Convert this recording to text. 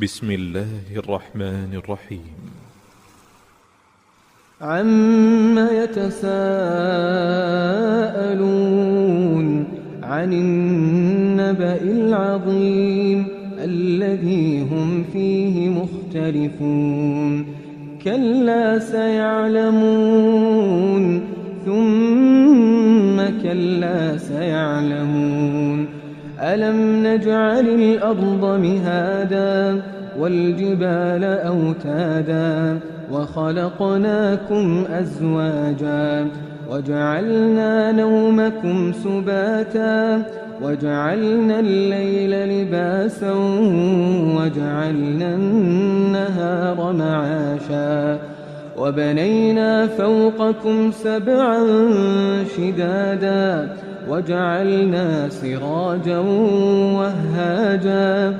بسم الله الرحمن الرحيم. عَمَّ يتساءلون عن النبأ العظيم الذي هم فيه مختلفون كلا سيعلمون ثم كلا سيعلمون ألم نجعل الأرض مهادا والجبال أوتادا وخلقناكم أزواجا وجعلنا نومكم سباتا وجعلنا الليل لباسا وجعلنا النهار معاشا وبنينا فوقكم سبعا شدادا وجعلنا سراجا وهاجا